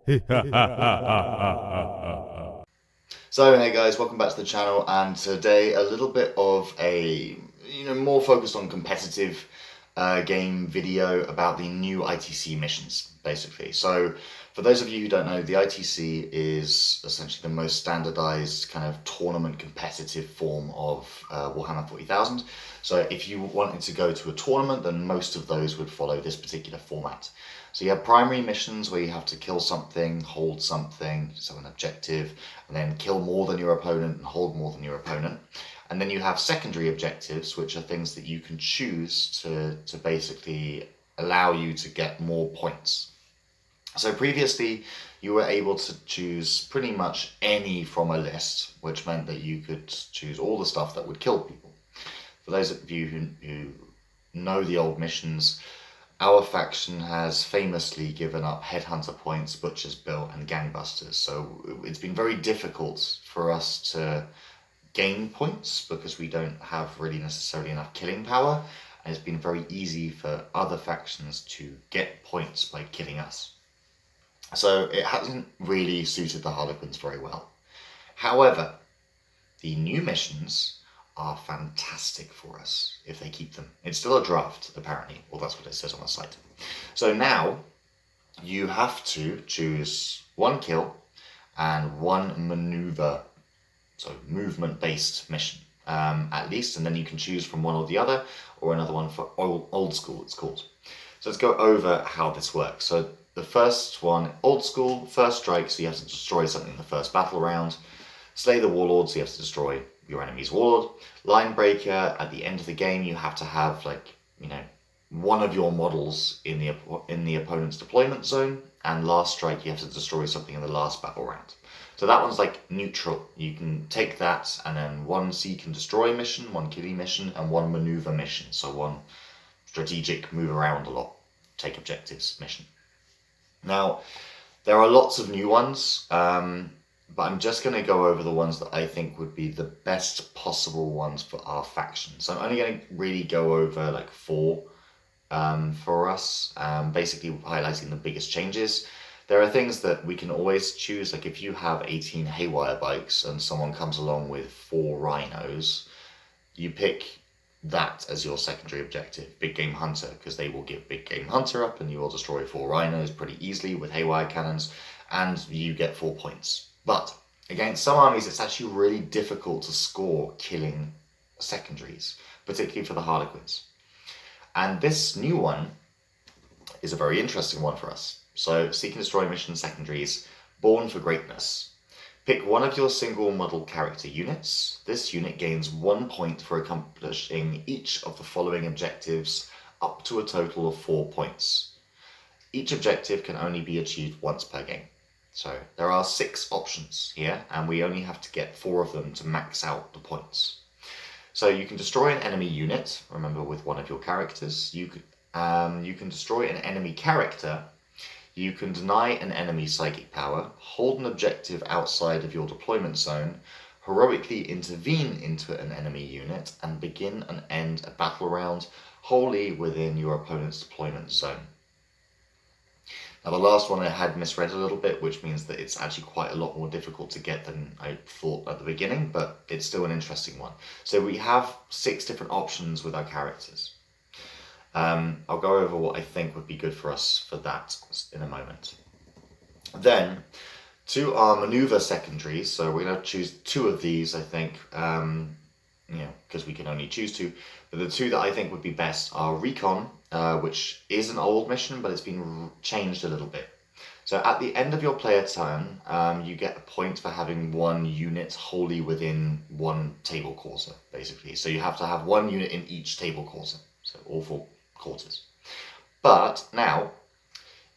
So hey guys, welcome back to the channel, and today a little bit of a more focused on competitive game video about the new ITC missions, basically. So for those of you who don't know, the ITC is essentially the most standardized kind of tournament competitive form of Warhammer 40,000. So if you wanted to go to a tournament, then most of those would follow this particular format. So you have primary missions where you have to kill something, hold something, so an objective, and then kill more than your opponent and hold more than your opponent. And then you have secondary objectives, which are things that you can choose to basically allow you to get more points. So previously, you were able to choose pretty much any from a list, which meant that you could choose all the stuff that would kill people. For those of you who know the old missions, our faction has famously given up Headhunter points, Butcher's Bill, and Gangbusters. So it's been very difficult for us to gain points because we don't have really necessarily enough killing power. And it's been very easy for other factions to get points by killing us. So it hasn't really suited the Harlequins very well. However, the new missions are fantastic for us if they keep them. It's still a draft, apparently, or that's what it says on the site. So now you have to choose one kill and one maneuver, so movement-based mission, at least, and then you can choose from one or the other, or another one for old school, it's called. So let's go over how this works. So the first one, old school, first strike, so you have to destroy something in the first battle round. Slay the warlord, so you have to destroy your enemy's warlord. Line breaker, at the end of the game, you have to have one of your models in the opponent's deployment zone, and last strike, you have to destroy something in the last battle round. So that one's like neutral. You can take that, and then one seek and destroy mission, one killing mission, and one maneuver mission. So one strategic move around a lot, take objectives mission. Now, there are lots of new ones, but I'm just going to go over the ones that I think would be the best possible ones for our faction. So I'm only going to really go over like 4 for us, basically highlighting the biggest changes. There are things that we can always choose, like if you have 18 haywire bikes and someone comes along with 4 rhinos, you pick that as your secondary objective, Big Game Hunter, because they will give Big Game Hunter up and you will destroy 4 rhinos pretty easily with haywire cannons, and you get 4 points. But against some armies, it's actually really difficult to score killing secondaries, particularly for the Harlequins. And this new one is a very interesting one for us. So, Seek and Destroy mission secondaries, Born for Greatness. Pick one of your single model character units. This unit gains 1 point for accomplishing each of the following objectives, up to a total of 4 points. Each objective can only be achieved once per game. So there are 6 options here, and we only have to get 4 of them to max out the points. So you can destroy an enemy unit, remember, with one of your characters. You can destroy an enemy character. You can deny an enemy psychic power, hold an objective outside of your deployment zone, heroically intervene into an enemy unit, and begin and end a battle round wholly within your opponent's deployment zone. Now the last one I had misread a little bit, which means that it's actually quite a lot more difficult to get than I thought at the beginning, but it's still an interesting one. So we have 6 different options with our characters. I'll go over what I think would be good for us for that in a moment. Then, to our maneuver secondaries, so we're going to choose 2 of these, I think, because we can only choose 2. But the 2 that I think would be best are Recon, which is an old mission, but it's been changed a little bit. So at the end of your player turn, you get a point for having 1 unit wholly within 1 table quarter, basically. So you have to have 1 unit in each table quarter, so all 4 quarters. But now,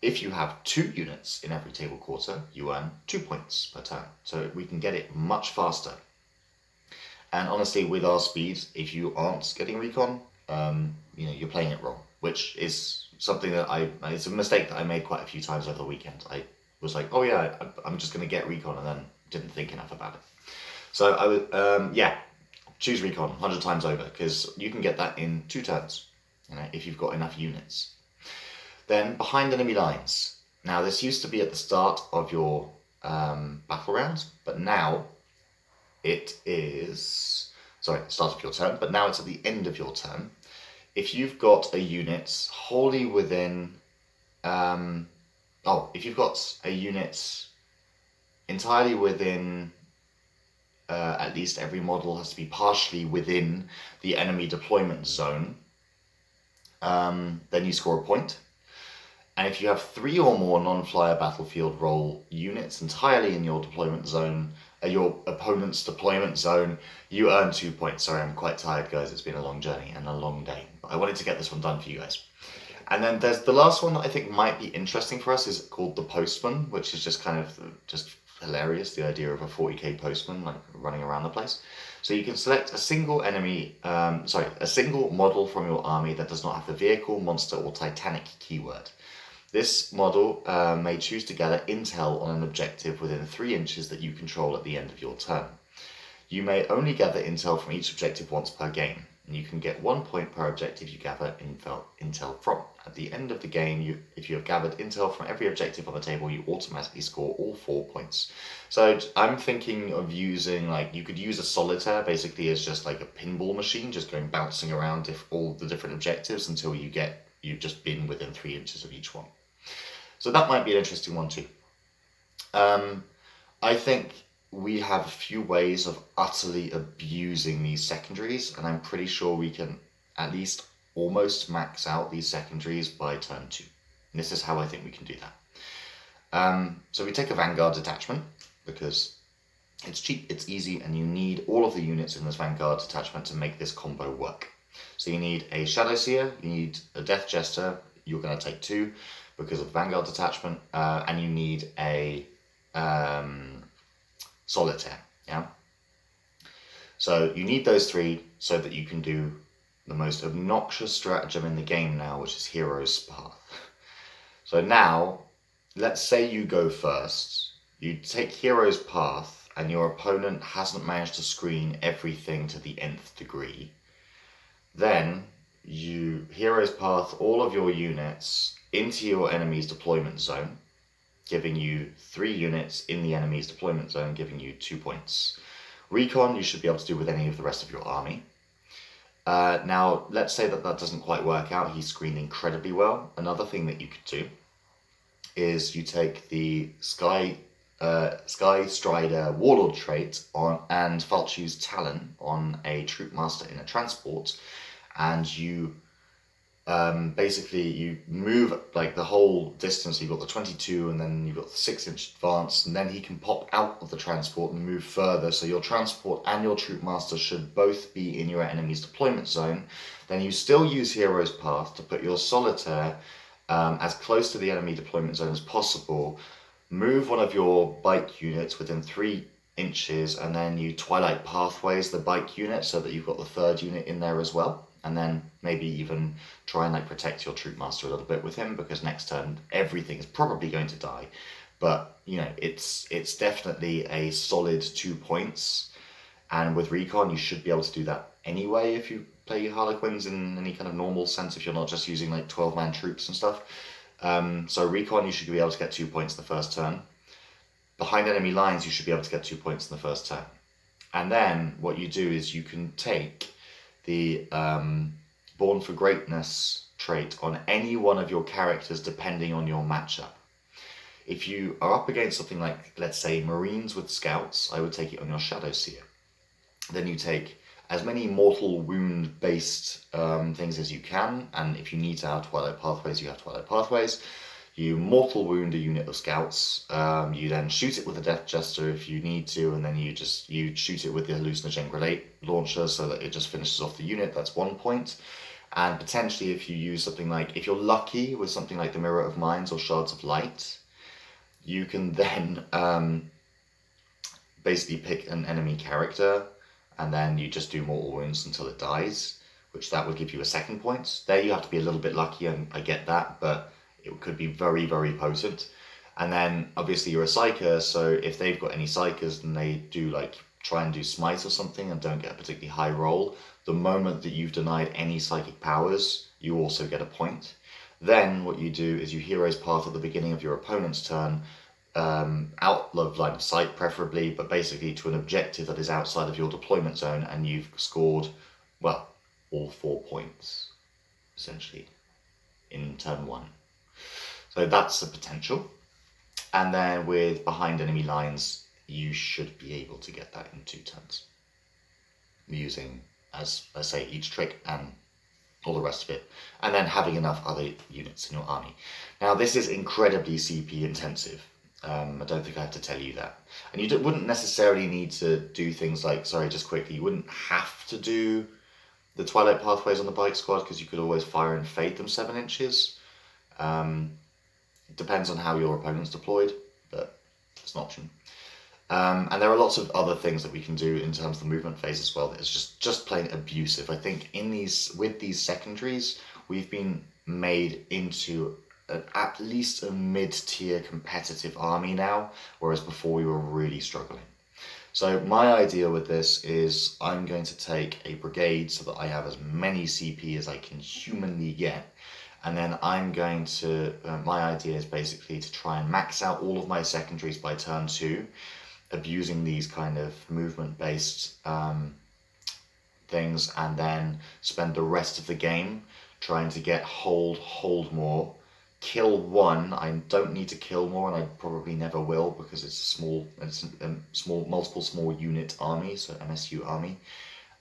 if you have 2 units in every table quarter, you earn 2 points per turn. So we can get it much faster. And honestly, with our speed, if you aren't getting Recon, you're playing it wrong, which is something that it's a mistake that I made quite a few times over the weekend. I was like, oh yeah, I'm just going to get Recon, and then didn't think enough about it. So I would, choose Recon 100 times over, because you can get that in 2 turns, if you've got enough units. Then behind enemy lines. Now this used to be at the start of your battle rounds, but now it is, sorry, start of your turn, but now it's at the end of your turn. If you've got a unit wholly within, if you've got a unit entirely within, at least every model has to be partially within the enemy deployment zone, then you score a point. And if you have 3 or more non-flyer battlefield role units entirely in your deployment zone, your opponent's deployment zone, you earn 2 points. Sorry, I'm quite tired, guys. It's been a long journey and a long day. But I wanted to get this one done for you guys. And then there's the last one that I think might be interesting for us is called the Postman, which is just kind of just hilarious, the idea of a 40k postman like running around the place. So you can select a single a single model from your army that does not have the vehicle, monster, or Titanic keyword. This model may choose to gather intel on an objective within 3 inches that you control at the end of your turn. You may only gather intel from each objective once per game, and you can get 1 point per objective you gather intel from. At the end of the game, if you have gathered intel from every objective on the table, you automatically score all 4 points. So I'm thinking of using, you could use a solitaire basically as just like a pinball machine, just going bouncing around all the different objectives until you've just been within 3 inches of each one. So that might be an interesting one too. I think we have a few ways of utterly abusing these secondaries, and I'm pretty sure we can at least almost max out these secondaries by turn 2. And this is how I think we can do that. So we take a Vanguard detachment because it's cheap, it's easy, and you need all of the units in this Vanguard detachment to make this combo work. So you need a Shadow Seer, you need a Death Jester, you're going to take 2 because of the Vanguard detachment, and you need a Solitaire, yeah? So you need those 3 so that you can do the most obnoxious stratagem in the game now, which is Hero's Path. So now, let's say you go first, you take Hero's Path, and your opponent hasn't managed to screen everything to the nth degree. Then you Hero's Path all of your units into your enemy's deployment zone, giving you 3 units in the enemy's deployment zone, giving you 2 points. Recon you should be able to do with any of the rest of your army. Now, let's say that doesn't quite work out. He's screened incredibly well. Another thing that you could do is you take the Sky Strider Warlord trait and Falchi's Talon on a Troop Master in a transport, and you basically you move the whole distance. You've got the 22 and then you've got the 6-inch advance, and then he can pop out of the transport and move further, so your transport and your Troop Master should both be in your enemy's deployment zone. Then you still use Hero's Path to put your Solitaire as close to the enemy deployment zone as possible, move one of your bike units within 3 inches, and then you Twilight Pathways the bike unit so that you've got the 3rd unit in there as well. And then maybe even try and protect your Troop Master a little bit with him, because next turn everything is probably going to die. But it's definitely a solid 2 points. And with Recon you should be able to do that anyway if you play Harlequins in any kind of normal sense, if you're not just using 12-man troops and stuff. So Recon you should be able to get 2 points in the first turn. Behind enemy lines you should be able to get 2 points in the first turn. And then what you do is you can take the Born for Greatness trait on any one of your characters depending on your matchup. If you are up against something like, let's say, Marines with Scouts, I would take it on your Shadow Seer. Then you take as many mortal wound based things as you can, and if you need to have Twilight Pathways, you have Twilight Pathways. You mortal wound a unit of Scouts, you then shoot it with a Death Jester if you need to, and then you shoot it with the Hallucinogen Grenade Launcher so that it just finishes off the unit. That's 1 point. And potentially if you use something if you're lucky with something like the Mirror of Minds or Shards of Light, you can then basically pick an enemy character, and then you just do mortal wounds until it dies, which that would give you a 2nd point. There you have to be a little bit lucky, and I get that, but it could be very, very potent. And then obviously you're a Psyker, so if they've got any Psykers and they do try and do Smite or something and don't get a particularly high roll, the moment that you've denied any psychic powers, you also get a point. Then what you do is you heroes path at the beginning of your opponent's turn, out of line of sight preferably, but basically to an objective that is outside of your deployment zone, and you've scored, well, all 4 points, essentially, in turn 1. So that's the potential. And then with behind enemy lines, you should be able to get that in 2 turns, using, as I say, each trick and all the rest of it, and then having enough other units in your army. Now this is incredibly CP intensive. I don't think I have to tell you that. And you wouldn't necessarily need to do things like, sorry, just quickly, you wouldn't have to do the Twilight Pathways on the bike squad, because you could always fire and fade them 7 inches. It depends on how your opponent's deployed, but it's an option. And there are lots of other things that we can do in terms of the movement phase as well that is just plain abusive. I think with these secondaries, we've been made into at least a mid-tier competitive army now, whereas before we were really struggling. So my idea with this is I'm going to take a brigade so that I have as many CP as I can humanly get. And then I'm going to, my idea is basically to try and max out all of my secondaries by turn 2, abusing these kind of movement-based things, and then spend the rest of the game trying to get hold more, kill 1. I don't need to kill more, and I probably never will, because it's multiple small unit army, so MSU army,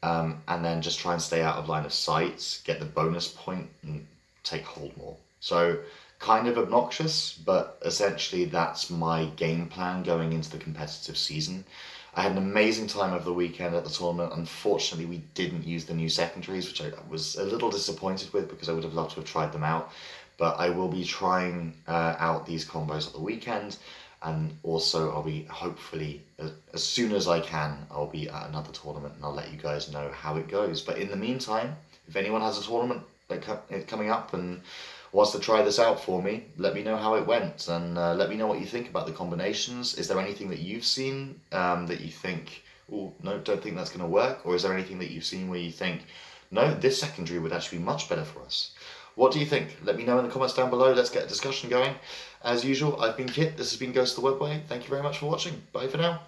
and then just try and stay out of line of sight, get the bonus point, and take hold more. So kind of obnoxious, but essentially that's my game plan going into the competitive season. I had an amazing time over the weekend at the tournament. Unfortunately, we didn't use the new secondaries, which I was a little disappointed with, because I would have loved to have tried them out. But I will be trying out these combos at the weekend, and also I'll be, hopefully, as soon as I can, I'll be at another tournament, and I'll let you guys know how it goes. But in the meantime, if anyone has a tournament coming up and wants to try this out for me, let me know how it went, and let me know what you think about the combinations. Is there anything that you've seen that you think, oh, no, don't think that's going to work? Or is there anything that you've seen where you think, no, this secondary would actually be much better for us? What do you think? Let me know in the comments down below. Let's get a discussion going. As usual, I've been Kit. This has been Ghost of the Webway. Thank you very much for watching. Bye for now.